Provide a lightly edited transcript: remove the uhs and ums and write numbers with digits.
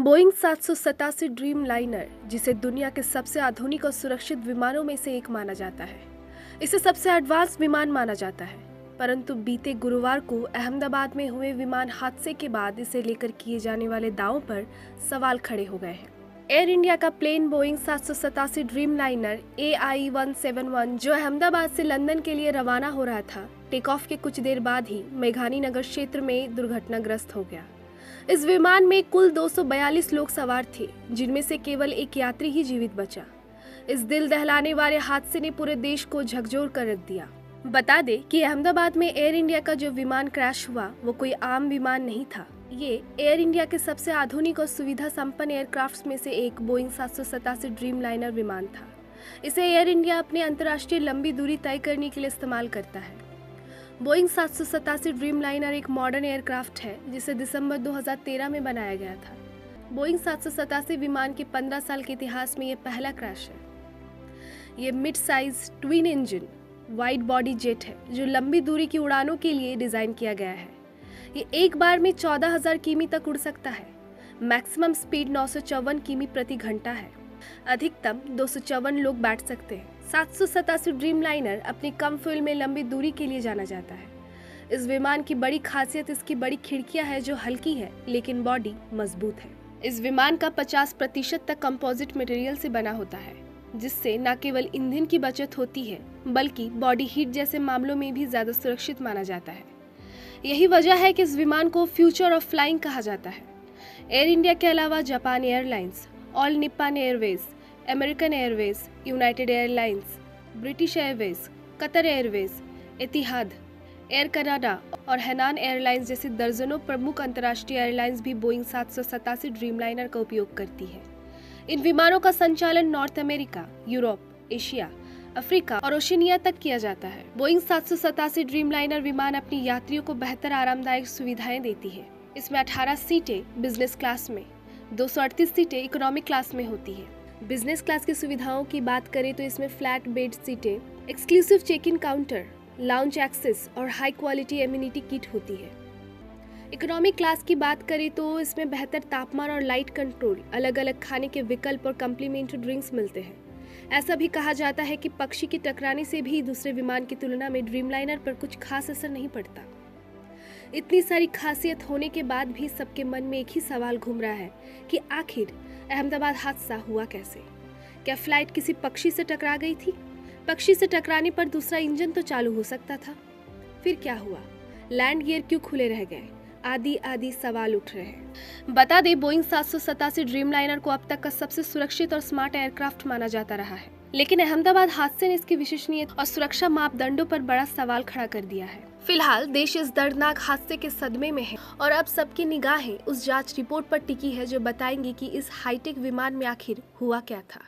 Boeing 787 dream liner, जिसे दुनिया के सबसे आधुनिक और सुरक्षित विमानों में से एक माना जाता है, इसे सबसे एडवांस विमान माना जाता है। परंतु बीते गुरुवार को अहमदाबाद में हुए विमान हादसे के बाद इसे लेकर किए जाने वाले दावों पर सवाल खड़े हो गए हैं। एयर इंडिया का plane Boeing 787 Dreamliner AI-171 जो अहमदाबाद से लंदन के लिए रवाना हो रहा था, टेक ऑफ के कुछ देर बाद ही मेघानी नगर क्षेत्र में दुर्घटनाग्रस्त हो गया। इस विमान में कुल 242 लोग सवार थे, जिनमें से केवल एक यात्री ही जीवित बचा। इस दिल दहलाने वाले हादसे ने पूरे देश को झकझोर कर रख दिया। बता दें कि अहमदाबाद में एयर इंडिया का जो विमान क्रैश हुआ वो कोई आम विमान नहीं था। ये एयर इंडिया के सबसे आधुनिक और सुविधा संपन्न एयरक्राफ्ट्स में से एक बोइंग 787 ड्रीम लाइनर विमान था। इसे एयर इंडिया अपने अंतर्राष्ट्रीय लंबी दूरी तय करने के लिए इस्तेमाल करता है। बोइंग 787 ड्रीम लाइनर एक मॉडर्न एयरक्राफ्ट है जिसे दिसंबर 2013 में बनाया गया था। बोइंग 787 विमान के 15 साल के इतिहास में ये पहला क्रैश है। ये mid size twin engine wide body jet है जो लंबी दूरी की उड़ानों के लिए डिज़ाइन किया गया है। ये एक बार में 14,000 किमी तक उड़ सकता है। मैक्सिमम स्पीड 954 किमी प्रति घंटा है। अधिकतम 254 लोग बैठ सकते हैं। 787 ड्रीम लाइनर अपनी कम फ्यूल में लंबी दूरी के लिए जाना जाता है। इस विमान की बड़ी खासियत इसकी बड़ी खिड़कियां है जो हल्की है लेकिन बॉडी मजबूत है। इस विमान का 50% तक कंपोजिट मटेरियल से बना होता है, जिससे न केवल ईंधन की बचत होती है बल्कि बॉडी हीट जैसे मामलों में भी ज्यादा सुरक्षित माना जाता है। यही वजह है कि इस विमान को फ्यूचर ऑफ फ्लाइंग कहा जाता है। एयर इंडिया के अलावा Japan Airlines, All Nippon Airways, American Airways, United Airlines, British Airways, Qatar Airways, Etihad, Air Canada और हैनान एयरलाइंस जैसी दर्जनों प्रमुख अंतर्राष्ट्रीय एयरलाइंस भी बोइंग 787 ड्रीम लाइनर का उपयोग करती है। इन विमानों का संचालन north America, Europe, Asia, Africa और ओशिनिया तक किया जाता है। बोइंग 787 ड्रीम लाइनर विमान अपनी यात्रियों को बेहतर आरामदायक सुविधाएं देती है। इसमें 18 सीटें बिजनेस क्लास में, 238 सीटें इकोनॉमिक क्लास में होती है। बिजनेस क्लास की सुविधाओं की बात करें तो इसमें फ्लैट बेड सीटें, exclusive check in counter, lounge access और हाई क्वालिटी एम्यूनिटी किट होती है। इकोनॉमिक क्लास की बात करें तो इसमें बेहतर तापमान और लाइट कंट्रोल, अलग अलग खाने के विकल्प और कम्प्लीमेंट्री ड्रिंक्स मिलते हैं। ऐसा भी कहा जाता है कि पक्षी के टकराने से भी दूसरे विमान की तुलना में ड्रीम लाइनर पर कुछ खास असर नहीं पड़ता। इतनी सारी खासियत होने के बाद भी सबके मन में एक ही सवाल घूम रहा है कि आखिर अहमदाबाद हादसा हुआ कैसे? क्या फ्लाइट किसी पक्षी से टकरा गई थी? पक्षी से टकराने पर दूसरा इंजन तो चालू हो सकता था। फिर क्या हुआ? लैंड गियर क्यों खुले रह गए? आदि सवाल उठ रहे हैं। बता दें, बोइंग 787 ड्रीम लाइनर को अब तक का सबसे सुरक्षित और स्मार्ट एयरक्राफ्ट माना जाता रहा है, लेकिन अहमदाबाद हादसे ने इसकी विश्वसनीयता और सुरक्षा मापदंडों पर बड़ा सवाल खड़ा कर दिया है। फिलहाल देश इस दर्दनाक हादसे के सदमे में है और अब सबकी निगाहें उस जांच रिपोर्ट पर टिकी है जो बताएंगी कि इस हाईटेक विमान में आखिर हुआ क्या था।